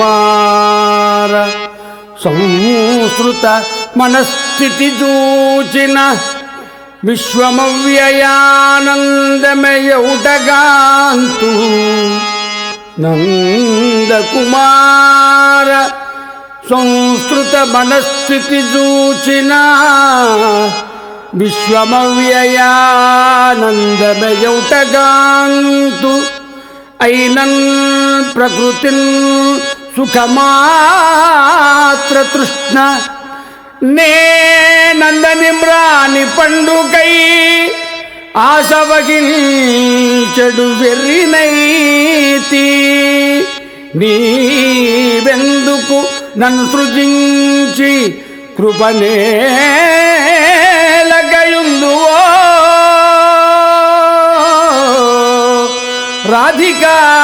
ನಂದಕುಮಾರ ಸಂಸ್ಕೃತ ಮನಸ್ಥಿತಿ ಜೂಚಿನ ವಿಶ್ವಮವ್ಯಯಾನಂದಮಯೌಟಗಾಂತು ನಂದಕುಮಾರ ಸಂಸ್ಕೃತ ಮನಸ್ಥಿತಿ ಜೂಚಿನ ವಿಶ್ವಮವ್ಯಯಾನಂದಮಯೌಟಗಾಂತು ಐನನ್ ಪ್ರಕೃತಿನ್ ಸುಖಮಾತ್ರ ತೃಷ್ಣ ನೇ నందనిమ్రాని పండుకై ఆశవగిల్ చెడు వెర్రినైతి నీవెందుకు నన్ను సృజించి కృపనేలగయుందువో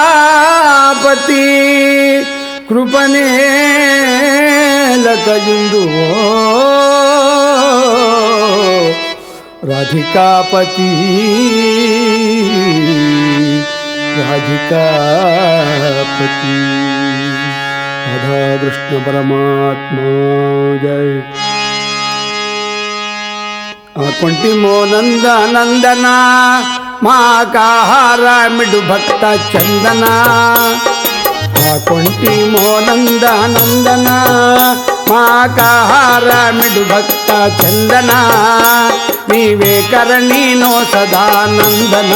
రాధికాపతి కృపనేలగయుందువో రాధికాపతి రాధికాపతి రాధా కృష్ణ పరమాత్మా జయ. కొంటిమో నందనందన మాకాహారమిడు భక్త చందన కొంటిమో నందనందన మాకాహారమిడు భక్త చందన నీవే కరణీనో సదానందన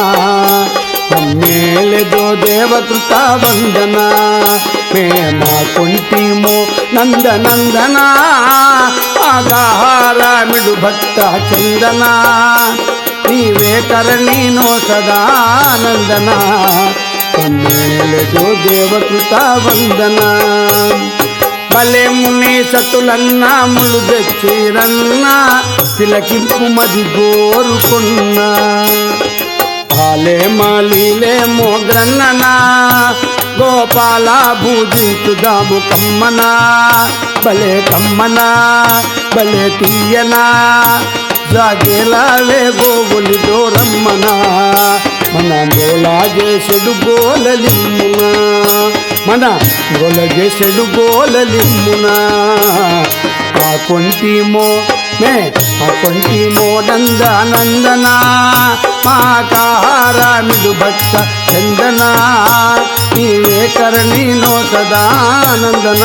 మేಲೆದೋ ದೇವಕೃತ ವಂದನ ಮೇ ಮಾ ಕೊಂಟಿಮೋ ನಂದನಂದನ ಆಗಾಹಾರಮಿಡು ಭಕ್ತ ಚಂದನ ನೀವೇ ಕರಣೀನೋ ಸದಾನಂದನ ಮೇಲೆದೋ ದೇವಕೃತ ವಂದನ. భలే ముని సతులన్న ములు తెచ్చిరన్న తిలకింపు మది గోరుకున్న పాలే మాలీలే మోగ్రన్నన గోపాల భూజించుదాము కమ్మన భలే కమ్మన భలే తీయన జాగేలావే గోవులి దూరమ్మన మన గోలా చేసెడు గోలలిమ్మున మన గోల చేసెడు గోలలిమ్మున ఆ కొంటిమో మే ఆ కొంటిమో నందనందన మాకాహారమిడు భక్త చందన నీవే కరణీనో సదానందన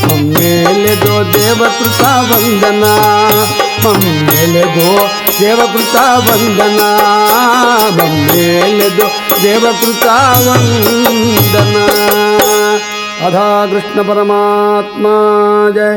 మమ్మేಲೆದೋ ದೇವಕೃತ ವಂದನ ಮಮ್ಮేಲೆದೋ ದೇವಕೃತ ವಂದನ ಮమ్మేಲೆದೋ ದೇವಕೃತ ವಂದನ. ರಾಧಾ ಕೃಷ್ಣ ಪರಮಾತ್ಮ ಜಯ.